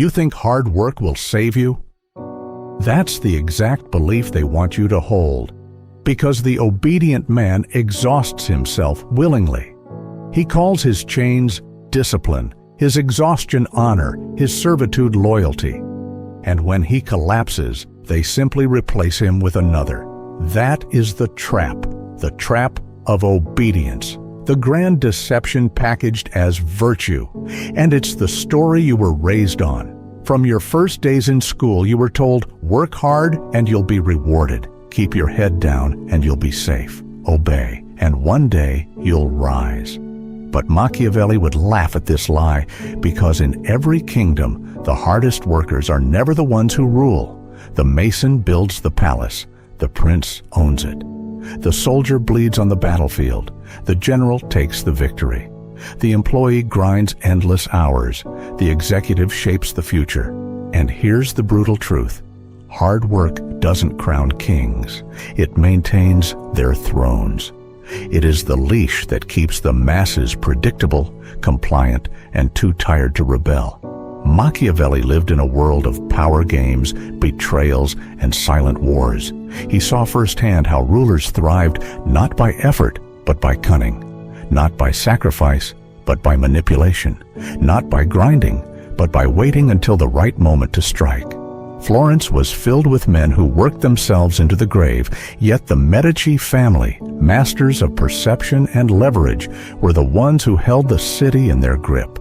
You think hard work will save you? That's the exact belief they want you to hold, because the obedient man exhausts himself willingly. He calls his chains discipline, his exhaustion honor, his servitude loyalty. And when he collapses, they simply replace him with another. That is the trap of obedience, the grand deception packaged as virtue. And it's the story you were raised on. From your first days in school, you were told, work hard and you'll be rewarded. Keep your head down and you'll be safe. Obey, and one day you'll rise. But Machiavelli would laugh at this lie, because in every kingdom, the hardest workers are never the ones who rule. The mason builds the palace. The prince owns it. The soldier bleeds on the battlefield. The general takes the victory. The employee grinds endless hours. The executive shapes the future. And here's the brutal truth. Hard work doesn't crown kings. It maintains their thrones. It is the leash that keeps the masses predictable, compliant, and too tired to rebel. Machiavelli lived in a world of power games, betrayals, and silent wars. He saw firsthand how rulers thrived not by effort, but by cunning. Not by sacrifice, but by manipulation. Not by grinding, but by waiting until the right moment to strike. Florence was filled with men who worked themselves into the grave, yet the Medici family, masters of perception and leverage, were the ones who held the city in their grip.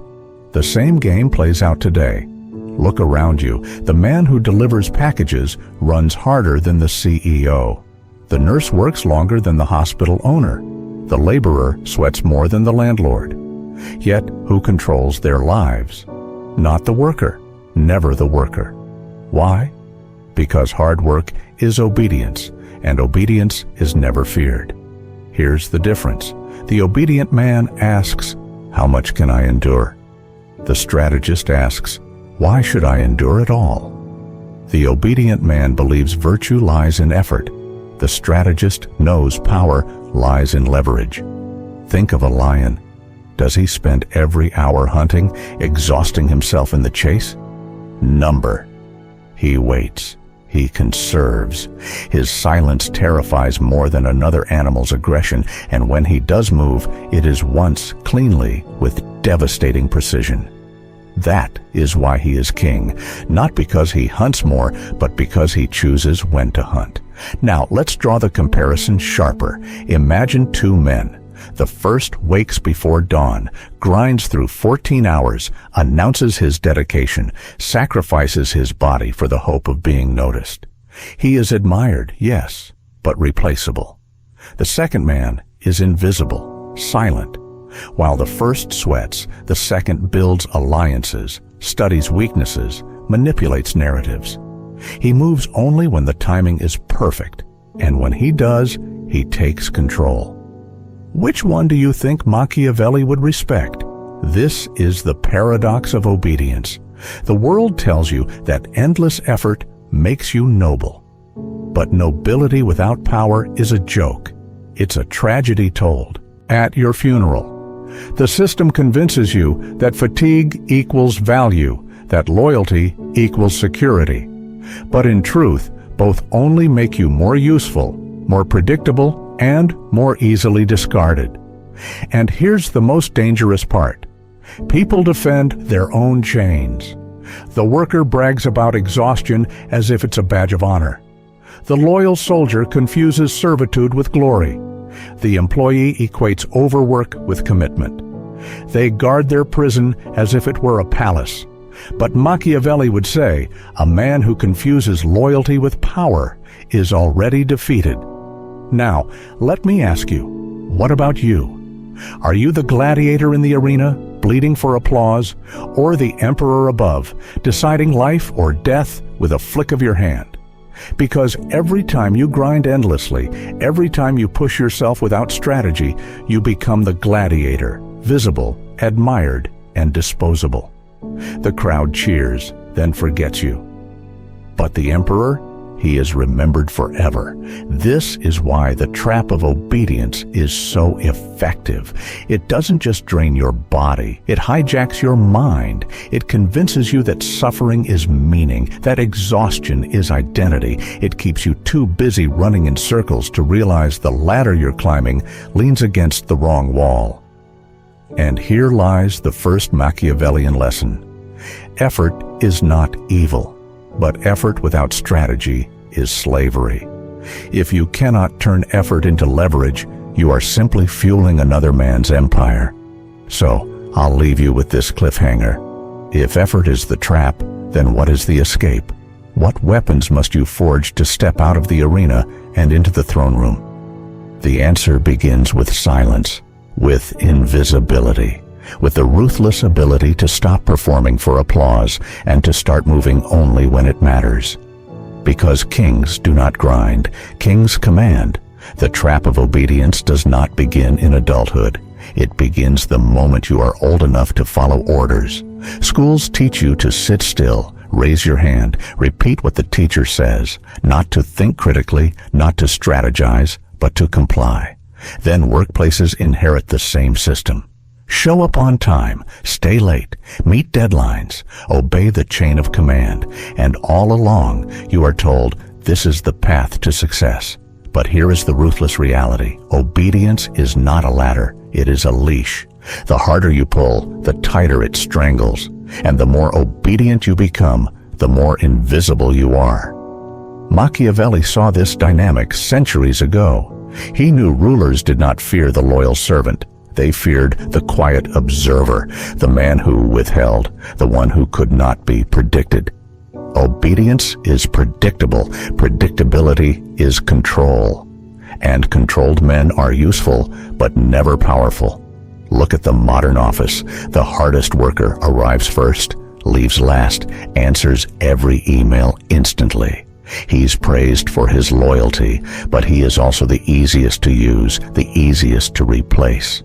The same game plays out today. Look around you. The man who delivers packages runs harder than the CEO. The nurse works longer than the hospital owner. The laborer sweats more than the landlord. Yet, who controls their lives? Not the worker, never the worker. Why? Because hard work is obedience, and obedience is never feared. Here's the difference. The obedient man asks, how much can I endure? The strategist asks, why should I endure at all? The obedient man believes virtue lies in effort. The strategist knows power lies in leverage. Think of a lion. Does he spend every hour hunting, exhausting himself in the chase? Number. He waits. He conserves. His silence terrifies more than another animal's aggression, and when he does move, it is once cleanly with devastating precision. That is why he is king, not because he hunts more, but because he chooses when to hunt. Now, let's draw the comparison sharper. Imagine two men. The first wakes before dawn, grinds through 14 hours, announces his dedication, sacrifices his body for the hope of being noticed. He is admired, yes, but replaceable. The second man is invisible, silent. While the first sweats, the second builds alliances, studies weaknesses, manipulates narratives. He moves only when the timing is perfect, and when he does, he takes control. Which one do you think Machiavelli would respect? This is the paradox of obedience. The world tells you that endless effort makes you noble. But nobility without power is a joke. It's a tragedy told at your funeral. The system convinces you that fatigue equals value, that loyalty equals security. But in truth, both only make you more useful, more predictable, and more easily discarded. And here's the most dangerous part. People defend their own chains. The worker brags about exhaustion as if it's a badge of honor. The loyal soldier confuses servitude with glory. The employee equates overwork with commitment. They guard their prison as if it were a palace. But Machiavelli would say, a man who confuses loyalty with power is already defeated. Now, let me ask you, what about you? Are you the gladiator in the arena, bleeding for applause, or the emperor above, deciding life or death with a flick of your hand? Because every time you grind endlessly, every time you push yourself without strategy, you become the gladiator, visible, admired, and disposable. The crowd cheers, then forgets you. But the emperor? he is remembered forever. This is why the trap of obedience is so effective. It doesn't just drain your body, it hijacks your mind. It convinces you that suffering is meaning, that exhaustion is identity. It keeps you too busy running in circles to realize the ladder you're climbing leans against the wrong wall. And here lies the first Machiavellian lesson. Effort is not evil, but effort without strategy is slavery. If you cannot turn effort into leverage, you are simply fueling another man's empire. So, I'll leave you with this cliffhanger. If effort is the trap, then what is the escape? What weapons must you forge to step out of the arena and into the throne room? The answer begins with silence, with invisibility, with the ruthless ability to stop performing for applause and to start moving only when it matters. Because kings do not grind, kings command. The trap of obedience does not begin in adulthood. It begins the moment you are old enough to follow orders. Schools teach you to sit still, raise your hand, repeat what the teacher says, not to think critically, not to strategize, but to comply. Then workplaces inherit the same system. Show up on time, stay late, meet deadlines, obey the chain of command, and all along you are told this is the path to success. But here is the ruthless reality. Obedience is not a ladder, it is a leash. The harder you pull, the tighter it strangles. And the more obedient you become, the more invisible you are. Machiavelli saw this dynamic centuries ago. He knew rulers did not fear the loyal servant. They feared the quiet observer, the man who withheld, the one who could not be predicted. Obedience is predictable. Predictability is control. And controlled men are useful, but never powerful. Look at the modern office. The hardest worker arrives first, leaves last, answers every email instantly. He's praised for his loyalty, but he is also the easiest to use, the easiest to replace.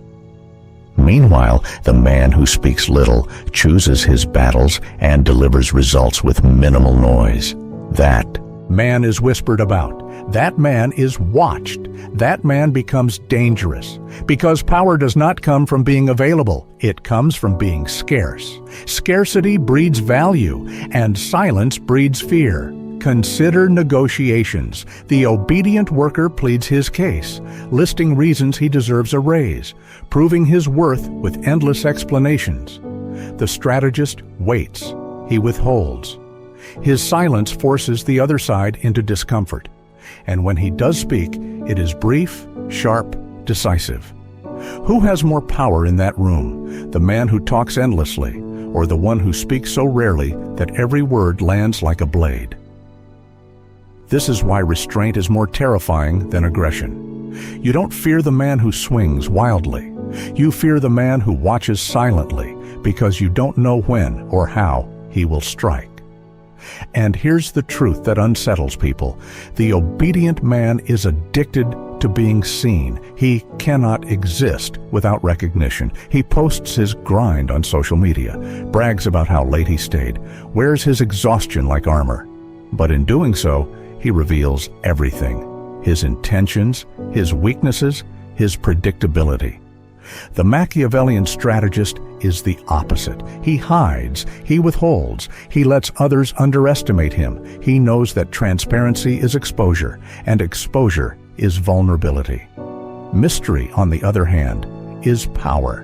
Meanwhile, the man who speaks little chooses his battles and delivers results with minimal noise. That man is whispered about. That man is watched. That man becomes dangerous. Because power does not come from being available. It comes from being scarce. Scarcity breeds value, and silence breeds fear. Consider negotiations. The obedient worker pleads his case, listing reasons he deserves a raise, proving his worth with endless explanations. The strategist waits. He withholds. His silence forces the other side into discomfort. And when he does speak, it is brief, sharp, decisive. Who has more power in that room, the man who talks endlessly, or the one who speaks so rarely that every word lands like a blade? This is why restraint is more terrifying than aggression. You don't fear the man who swings wildly. You fear the man who watches silently because you don't know when or how he will strike. And here's the truth that unsettles people. The obedient man is addicted to being seen. He cannot exist without recognition. He posts his grind on social media, brags about how late he stayed, wears his exhaustion like armor. But in doing so, he reveals everything: his intentions, his weaknesses, his predictability. The Machiavellian strategist is the opposite. He hides, he withholds, he lets others underestimate him. He knows that transparency is exposure, and exposure is vulnerability. Mystery, on the other hand, is power.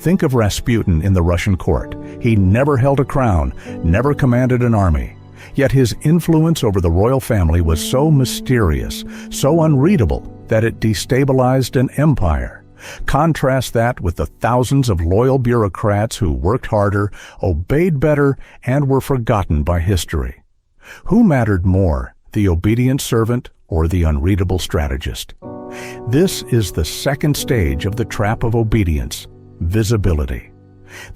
Think of Rasputin in the Russian court. He never held a crown, never commanded an army. Yet his influence over the royal family was so mysterious, so unreadable, that it destabilized an empire. Contrast that with the thousands of loyal bureaucrats who worked harder, obeyed better, and were forgotten by history. Who mattered more, the obedient servant or the unreadable strategist? This is the second stage of the trap of obedience: visibility.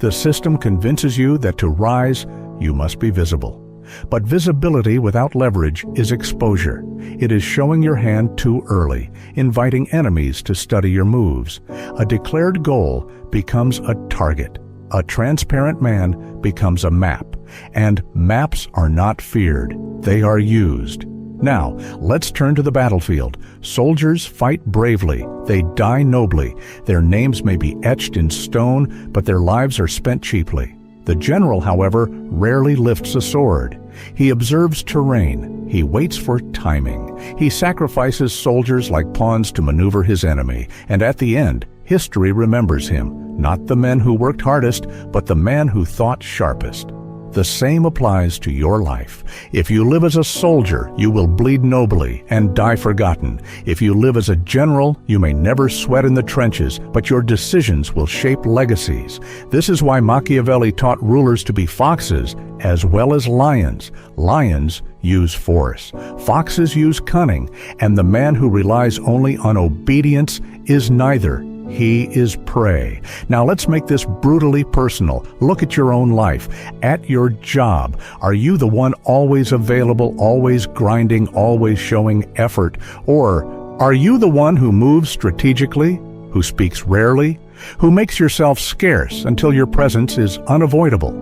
The system convinces you that to rise, you must be visible. But visibility without leverage is exposure. It is showing your hand too early, inviting enemies to study your moves. A declared goal becomes a target. A transparent man becomes a map. And maps are not feared, they are used. Now, let's turn to the battlefield. Soldiers fight bravely. They die nobly. Their names may be etched in stone, but their lives are spent cheaply. The general, however, rarely lifts a sword. He observes terrain. He waits for timing. He sacrifices soldiers like pawns to maneuver his enemy. And at the end, history remembers him, not the men who worked hardest, but the man who thought sharpest. The same applies to your life. If you live as a soldier, you will bleed nobly and die forgotten. If you live as a general, you may never sweat in the trenches, but your decisions will shape legacies. This is why Machiavelli taught rulers to be foxes as well as lions. Lions use force. Foxes use cunning, and the man who relies only on obedience is neither. He is prey. Now let's make this brutally personal. Look at your own life. At your job, are you the one always available, always grinding, always showing effort? Or are you the one who moves strategically, who speaks rarely, who makes yourself scarce until your presence is unavoidable?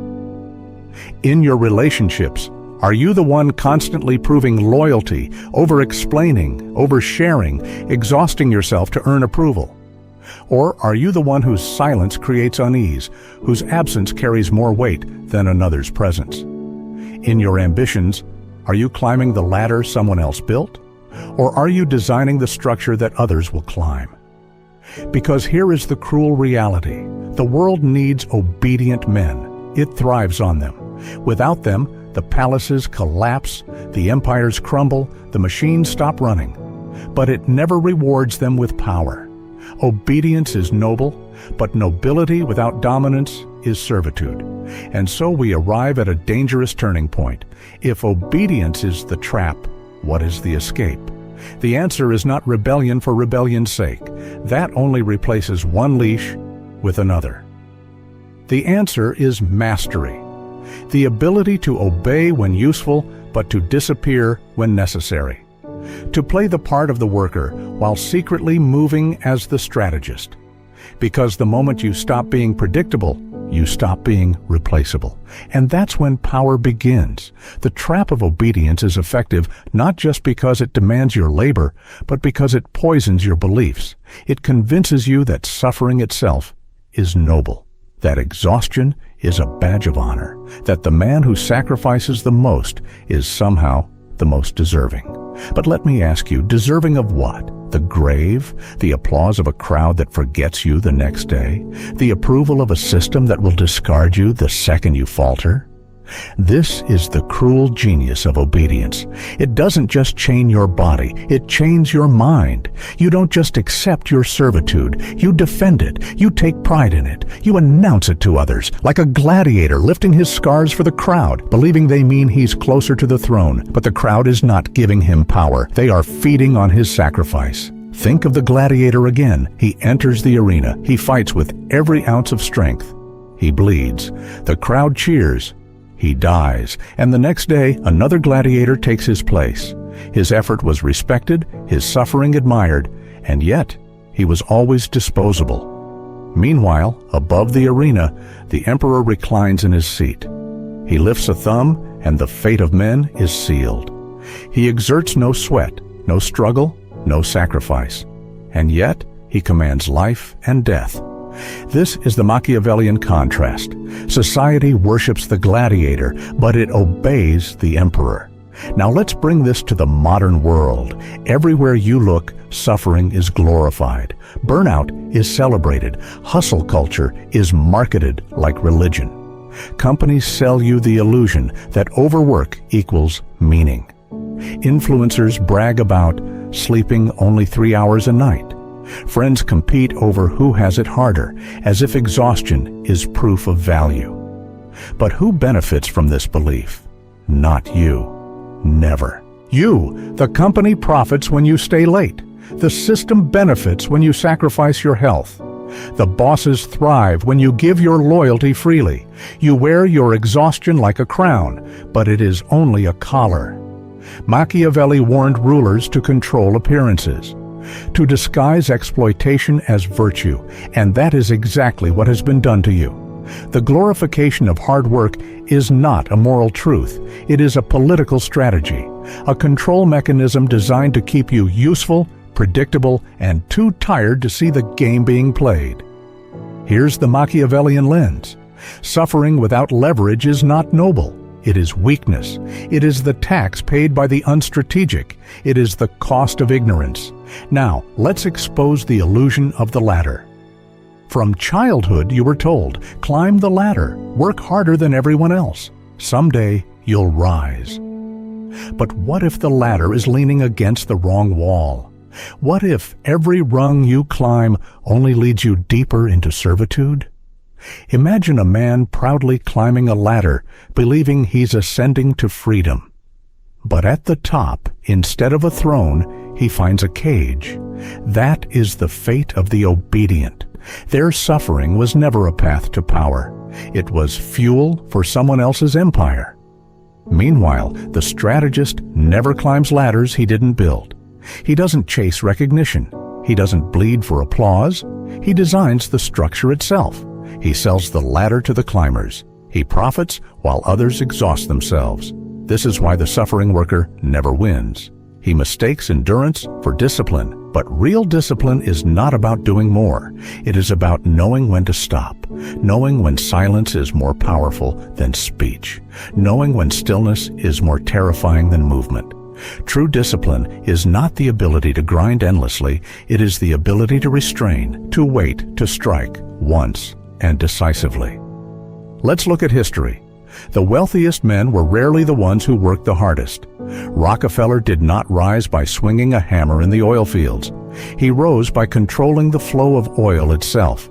In your relationships, are you the one constantly proving loyalty, over-explaining, over-sharing, exhausting yourself to earn approval? Or are you the one whose silence creates unease, whose absence carries more weight than another's presence? In your ambitions, are you climbing the ladder someone else built? Or are you designing the structure that others will climb? Because here is the cruel reality. The world needs obedient men. It thrives on them. Without them, the palaces collapse, the empires crumble, the machines stop running. But it never rewards them with power. Obedience is noble, but nobility without dominance is servitude. And so we arrive at a dangerous turning point. If obedience is the trap, what is the escape? The answer is not rebellion for rebellion's sake. That only replaces one leash with another. The answer is mastery. The ability to obey when useful, but to disappear when necessary. To play the part of the worker while secretly moving as the strategist. Because the moment you stop being predictable, you stop being replaceable. And that's when power begins. The trap of obedience is effective not just because it demands your labor, but because it poisons your beliefs. It convinces you that suffering itself is noble, that exhaustion is a badge of honor, that the man who sacrifices the most is somehow the most deserving. But let me ask you, deserving of what? The grave? The applause of a crowd that forgets you the next day? The approval of a system that will discard you the second you falter? This is the cruel genius of obedience. It doesn't just chain your body, it chains your mind. You don't just accept your servitude, you defend it, you take pride in it, you announce it to others, like a gladiator lifting his scars for the crowd, believing they mean he's closer to the throne. But the crowd is not giving him power, they are feeding on his sacrifice. Think of the gladiator again. He enters the arena, he fights with every ounce of strength. He bleeds. The crowd cheers. He dies, and the next day another gladiator takes his place. His effort was respected, his suffering admired, and yet he was always disposable. Meanwhile, above the arena, the emperor reclines in his seat. He lifts a thumb, and the fate of men is sealed. He exerts no sweat, no struggle, no sacrifice, and yet he commands life and death. This is the Machiavellian contrast. Society worships the gladiator, but it obeys the emperor. Now let's bring this to the modern world. Everywhere you look, suffering is glorified. Burnout is celebrated. Hustle culture is marketed like religion. Companies sell you the illusion that overwork equals meaning. Influencers brag about sleeping only 3 hours a night. Friends compete over who has it harder, as if exhaustion is proof of value. But who benefits from this belief? Not you. Never. You, the company, profits when you stay late. The system benefits when you sacrifice your health. The bosses thrive when you give your loyalty freely. You wear your exhaustion like a crown, but it is only a collar. Machiavelli warned rulers to control appearances, to disguise exploitation as virtue, and that is exactly what has been done to you. The glorification of hard work is not a moral truth. It is a political strategy. a control mechanism designed to keep you useful, predictable, and too tired to see the game being played. Here's the Machiavellian lens. Suffering without leverage is not noble. It is weakness. It is the tax paid by the unstrategic. It is the cost of ignorance. Now, let's expose the illusion of the ladder. From childhood, you were told, climb the ladder, work harder than everyone else. Someday, you'll rise. But what if the ladder is leaning against the wrong wall? What if every rung you climb only leads you deeper into servitude? Imagine a man proudly climbing a ladder, believing he's ascending to freedom. But at the top, instead of a throne, he finds a cage. That is the fate of the obedient. Their suffering was never a path to power. It was fuel for someone else's empire. Meanwhile, the strategist never climbs ladders he didn't build. He doesn't chase recognition. He doesn't bleed for applause. He designs the structure itself. He sells the ladder to the climbers. He profits while others exhaust themselves. This is why the suffering worker never wins. He mistakes endurance for discipline, but real discipline is not about doing more. It is about knowing when to stop, knowing when silence is more powerful than speech, knowing when stillness is more terrifying than movement. True discipline is not the ability to grind endlessly. It is the ability to restrain, to wait, to strike once and decisively. Let's look at history. The wealthiest men were rarely the ones who worked the hardest. Rockefeller did not rise by swinging a hammer in the oil fields. He rose by controlling the flow of oil itself.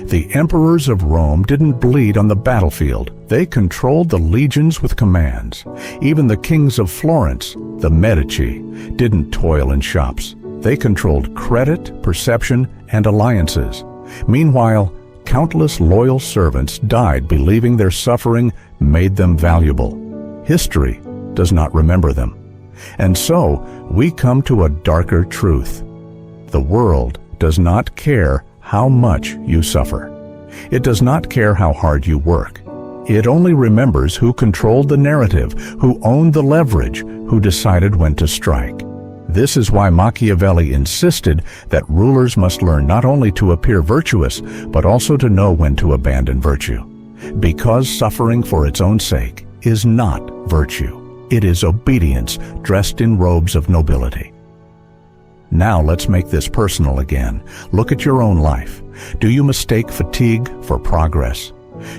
The emperors of Rome didn't bleed on the battlefield. They controlled the legions with commands. Even the kings of Florence, the Medici, didn't toil in shops. They controlled credit, perception, and alliances. Meanwhile, countless loyal servants died believing their suffering made them valuable. History does not remember them. And so, we come to a darker truth. The world does not care how much you suffer. It does not care how hard you work. It only remembers who controlled the narrative, who owned the leverage, who decided when to strike. This is why Machiavelli insisted that rulers must learn not only to appear virtuous, but also to know when to abandon virtue. Because suffering for its own sake is not virtue. It is obedience dressed in robes of nobility. Now let's make this personal again. Look at your own life. Do you mistake fatigue for progress?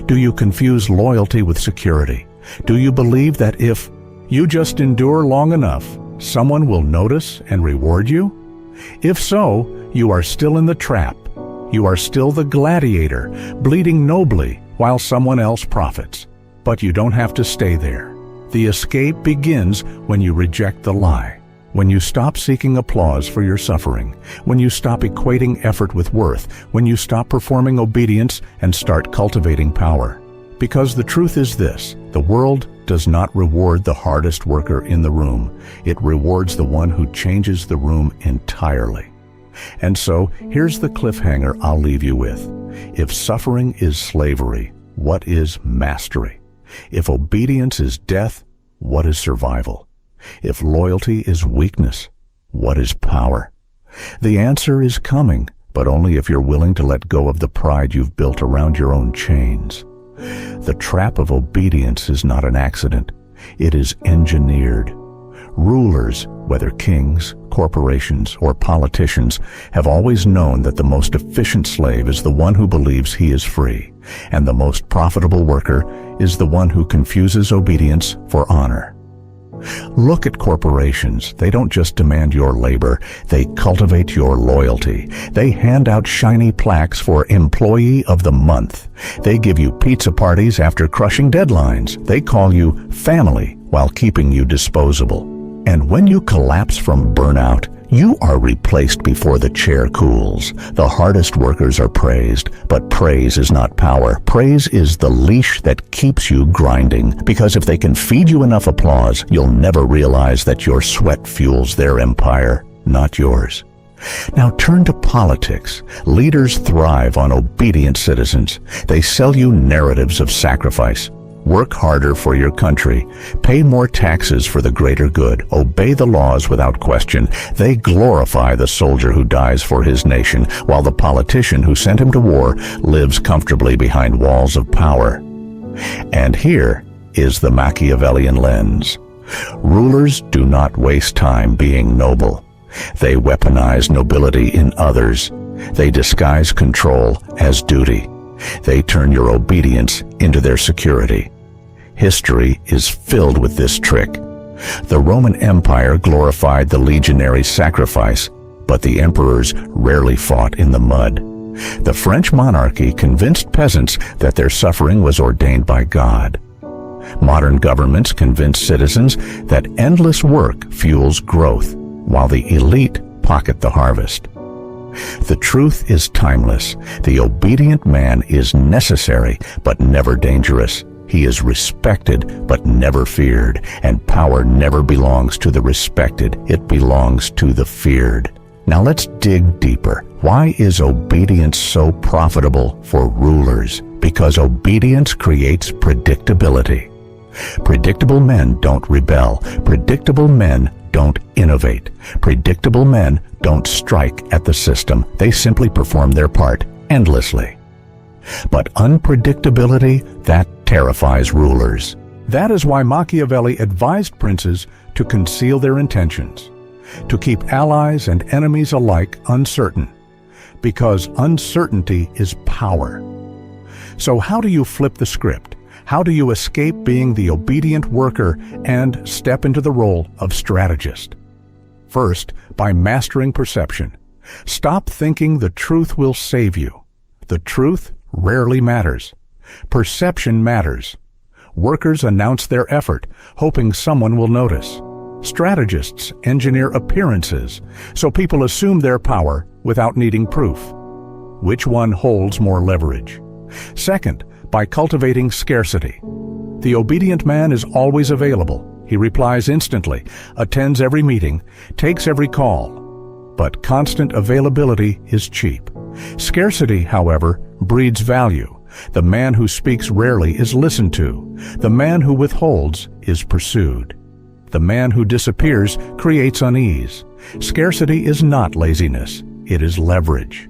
Do you confuse loyalty with security? Do you believe that if you just endure long enough, someone will notice and reward you? If so, you are still in the trap. You are still the gladiator, bleeding nobly while someone else profits. But you don't have to stay there. The escape begins when you reject the lie, when you stop seeking applause for your suffering, when you stop equating effort with worth, when you stop performing obedience and start cultivating power. Because the truth is this: the world does not reward the hardest worker in the room. It rewards the one who changes the room entirely. And so, here's the cliffhanger I'll leave you with. If suffering is slavery, what is mastery? If obedience is death, what is survival? If loyalty is weakness, what is power? The answer is coming, but only if you're willing to let go of the pride you've built around your own chains. The trap of obedience is not an accident. It is engineered. Rulers, whether kings, corporations, or politicians, have always known that the most efficient slave is the one who believes he is free, and the most profitable worker is the one who confuses obedience for honor. Look at corporations. They don't just demand your labor, they cultivate your loyalty. They hand out shiny plaques for Employee of the Month. They give you pizza parties after crushing deadlines. They call you family while keeping you disposable. And when you collapse from burnout, you are replaced before the chair cools. The hardest workers are praised, but praise is not power. Praise is the leash that keeps you grinding, because if they can feed you enough applause, you'll never realize that your sweat fuels their empire, not yours. Now turn to politics. Leaders thrive on obedient citizens. They sell you narratives of sacrifice. Work harder for your country. Pay more taxes for the greater good. Obey the laws without question. They glorify the soldier who dies for his nation, while the politician who sent him to war lives comfortably behind walls of power. And here is the Machiavellian lens. Rulers do not waste time being noble. They weaponize nobility in others. They disguise control as duty. They turn your obedience into their security. History is filled with this trick. The Roman Empire glorified the legionary sacrifice, but the emperors rarely fought in the mud. The French monarchy convinced peasants that their suffering was ordained by God. Modern governments convince citizens that endless work fuels growth, while the elite pocket the harvest. The truth is timeless. The obedient man is necessary, but never dangerous. He is respected, but never feared, and power never belongs to the respected. It belongs to the feared. Now let's dig deeper. Why is obedience so profitable for rulers? Because obedience creates predictability. Predictable men don't rebel. Predictable men don't innovate. Predictable men don't strike at the system. They simply perform their part endlessly. But unpredictability, that terrifies rulers. That is why Machiavelli advised princes to conceal their intentions, to keep allies and enemies alike uncertain, because uncertainty is power. So how do you flip the script? How do you escape being the obedient worker and step into the role of strategist? First, by mastering perception. Stop thinking the truth will save you. The truth rarely matters. Perception matters. Workers announce their effort, hoping someone will notice. Strategists engineer appearances, so people assume their power without needing proof. Which one holds more leverage? Second, by cultivating scarcity. The obedient man is always available. He replies instantly, attends every meeting, takes every call. But constant availability is cheap. Scarcity, however, breeds value. The man who speaks rarely is listened to. The man who withholds is pursued. The man who disappears creates unease. Scarcity is not laziness. It is leverage.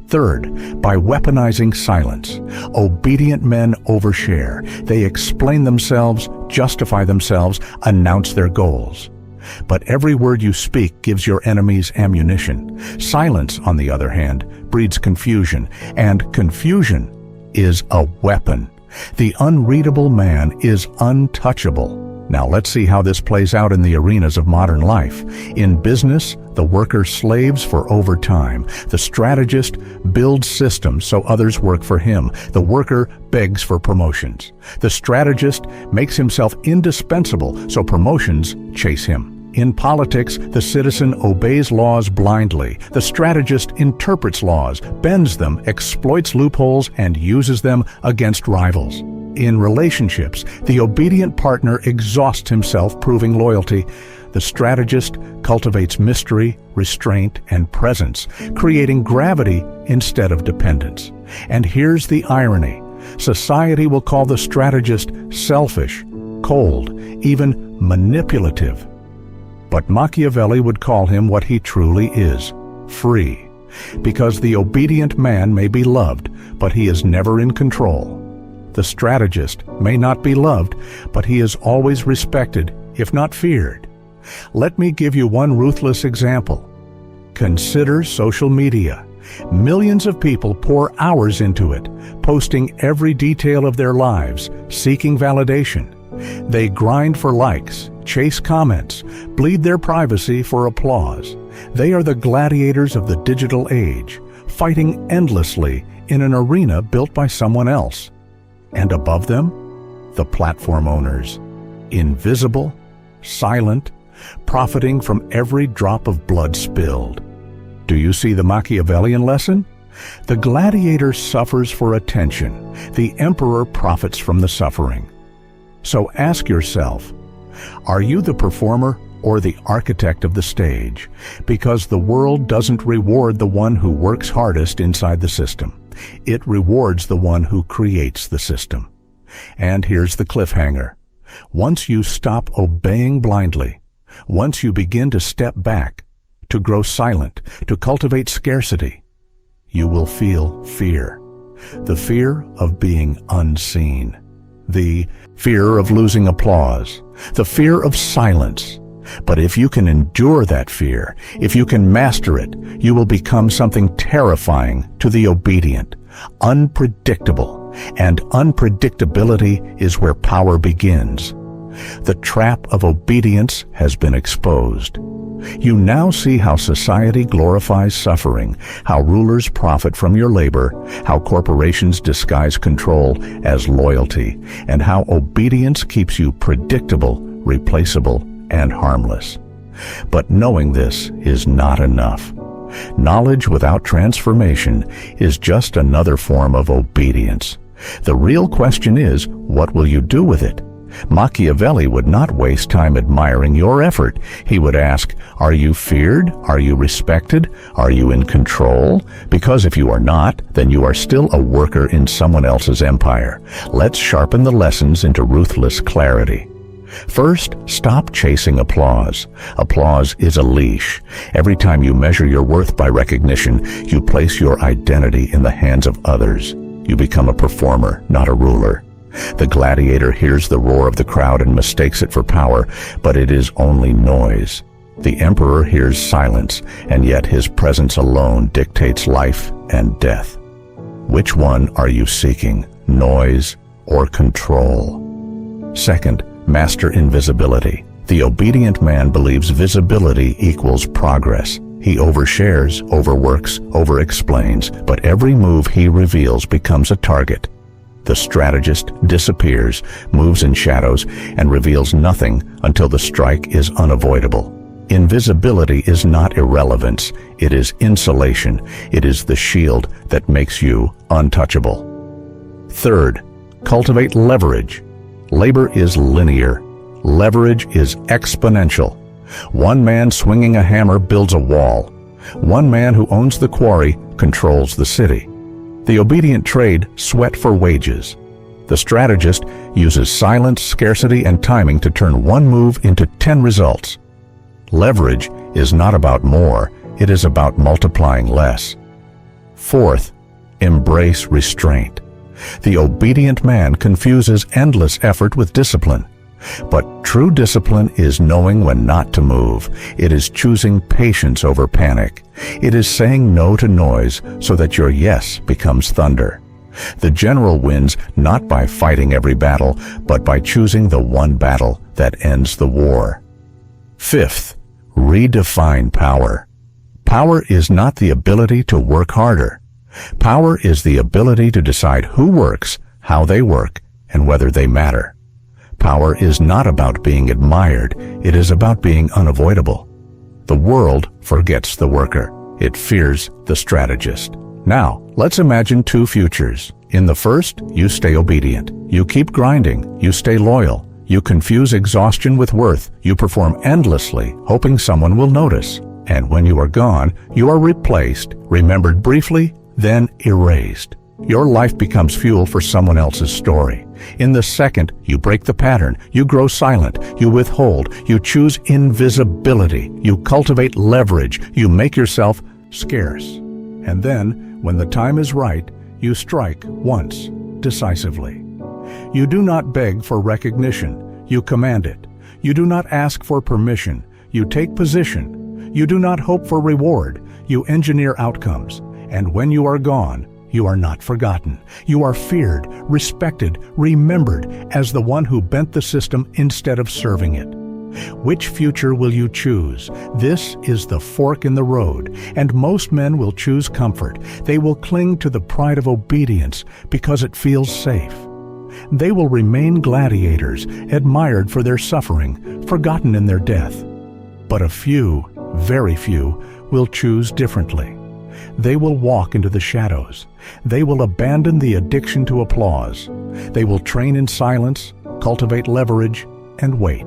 Third, by weaponizing silence. Obedient men overshare. They explain themselves, justify themselves, announce their goals. But every word you speak gives your enemies ammunition. Silence, on the other hand, breeds confusion, and confusion is a weapon. The unreadable man is untouchable. Now let's see how this plays out in the arenas of modern life. In business, the worker slaves for overtime. The strategist builds systems so others work for him. The worker begs for promotions. The strategist makes himself indispensable so promotions chase him. In politics, the citizen obeys laws blindly. The strategist interprets laws, bends them, exploits loopholes, and uses them against rivals. In relationships, the obedient partner exhausts himself proving loyalty. The strategist cultivates mystery, restraint, and presence, creating gravity instead of dependence. And here's the irony. Society will call the strategist selfish, cold, even manipulative. But Machiavelli would call him what he truly is, free. Because the obedient man may be loved, but he is never in control. The strategist may not be loved, but he is always respected, if not feared. Let me give you one ruthless example. Consider social media. Millions of people pour hours into it, posting every detail of their lives, seeking validation. They grind for likes, chase comments, bleed their privacy for applause. They are the gladiators of the digital age, fighting endlessly in an arena built by someone else. And above them, the platform owners, invisible, silent, profiting from every drop of blood spilled. Do you see the Machiavellian lesson? The gladiator suffers for attention. The emperor profits from the suffering. So ask yourself, are you the performer or the architect of the stage? Because the world doesn't reward the one who works hardest inside the system. It rewards the one who creates the system. And here's the cliffhanger. Once you stop obeying blindly, once you begin to step back, to grow silent, to cultivate scarcity, you will feel fear. The fear of being unseen. The fear of losing applause. The fear of silence. But if you can endure that fear, if you can master it, you will become something terrifying to the obedient, unpredictable, and unpredictability is where power begins. The trap of obedience has been exposed. You now see how society glorifies suffering, how rulers profit from your labor, how corporations disguise control as loyalty, and how obedience keeps you predictable, replaceable, and harmless. But knowing this is not enough. Knowledge without transformation is just another form of obedience. The real question is, what will you do with it? Machiavelli would not waste time admiring your effort. He would ask, are you feared? Are you respected? Are you in control? Because if you are not, then you are still a worker in someone else's empire. Let's sharpen the lessons into ruthless clarity. First, stop chasing applause. Applause is a leash. Every time you measure your worth by recognition, you place your identity in the hands of others. You become a performer, not a ruler. The gladiator hears the roar of the crowd and mistakes it for power, but it is only noise. The emperor hears silence, and yet his presence alone dictates life and death. Which one are you seeking, noise or control? Second, master invisibility. The obedient man believes visibility equals progress. He overshares, overworks, overexplains, but every move he reveals becomes a target. The strategist disappears, moves in shadows, and reveals nothing until the strike is unavoidable. Invisibility is not irrelevance, it is insulation. It is the shield that makes you untouchable. Third, cultivate leverage. Labor is linear. Leverage is exponential. One man swinging a hammer builds a wall. One man who owns the quarry controls the city. The obedient trade sweat for wages. The strategist uses silence, scarcity, and timing to turn one move into 10 results. Leverage is not about more, it is about multiplying less. Fourth, embrace restraint. The obedient man confuses endless effort with discipline. But true discipline is knowing when not to move. It is choosing patience over panic. It is saying no to noise so that your yes becomes thunder. The general wins not by fighting every battle, but by choosing the one battle that ends the war. Fifth, redefine power. Power is not the ability to work harder. Power is the ability to decide who works, how they work, and whether they matter. Power is not about being admired, it is about being unavoidable. The world forgets the worker. It fears the strategist. Now, let's imagine two futures. In the first, you stay obedient. You keep grinding. You stay loyal. You confuse exhaustion with worth. You perform endlessly, hoping someone will notice. And when you are gone, you are replaced, remembered briefly, then erased. Your life becomes fuel for someone else's story. In the second, you break the pattern. You grow silent. You withhold. You choose invisibility. You cultivate leverage. You make yourself scarce. And then, when the time is right, you strike once, decisively. You do not beg for recognition. You command it. You do not ask for permission. You take position. You do not hope for reward. You engineer outcomes. And when you are gone, you are not forgotten. You are feared, respected, remembered as the one who bent the system instead of serving it. Which future will you choose? This is the fork in the road, and most men will choose comfort. They will cling to the pride of obedience because it feels safe. They will remain gladiators, admired for their suffering, forgotten in their death. But a few, very few, will choose differently. They will walk into the shadows. They will abandon the addiction to applause. They will train in silence, cultivate leverage, and wait.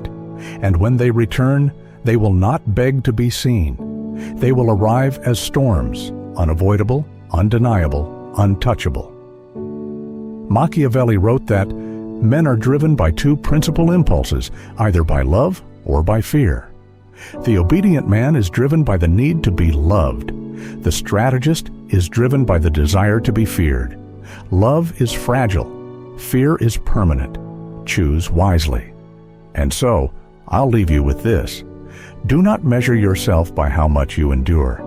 And when they return, they will not beg to be seen. They will arrive as storms, unavoidable, undeniable, untouchable. Machiavelli wrote that, men are driven by two principal impulses, either by love or by fear. The obedient man is driven by the need to be loved. The strategist is driven by the desire to be feared. Love is fragile. Fear is permanent. Choose wisely. And so, I'll leave you with this. Do not measure yourself by how much you endure.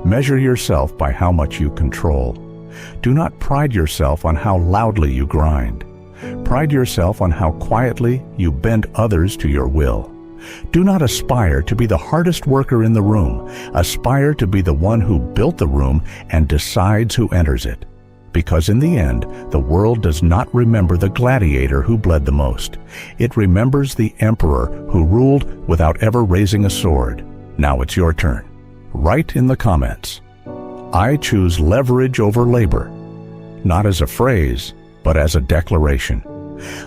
Measure yourself by how much you control. Do not pride yourself on how loudly you grind. Pride yourself on how quietly you bend others to your will. Do not aspire to be the hardest worker in the room. Aspire to be the one who built the room and decides who enters it. Because in the end, the world does not remember the gladiator who bled the most. It remembers the emperor who ruled without ever raising a sword. Now it's your turn. Write in the comments, "I choose leverage over labor," not as a phrase, but as a declaration.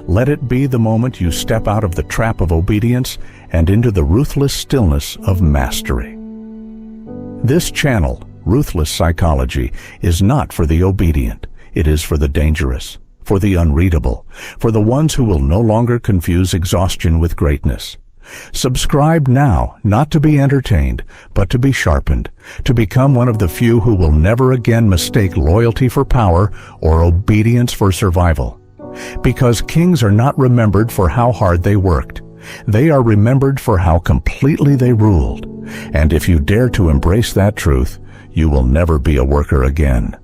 Let it be the moment you step out of the trap of obedience and into the ruthless stillness of mastery. This channel, Ruthless Psychology, is not for the obedient. It is for the dangerous, for the unreadable, for the ones who will no longer confuse exhaustion with greatness. Subscribe now, not to be entertained, but to be sharpened, to become one of the few who will never again mistake loyalty for power or obedience for survival. Because kings are not remembered for how hard they worked. They are remembered for how completely they ruled. And if you dare to embrace that truth, you will never be a worker again.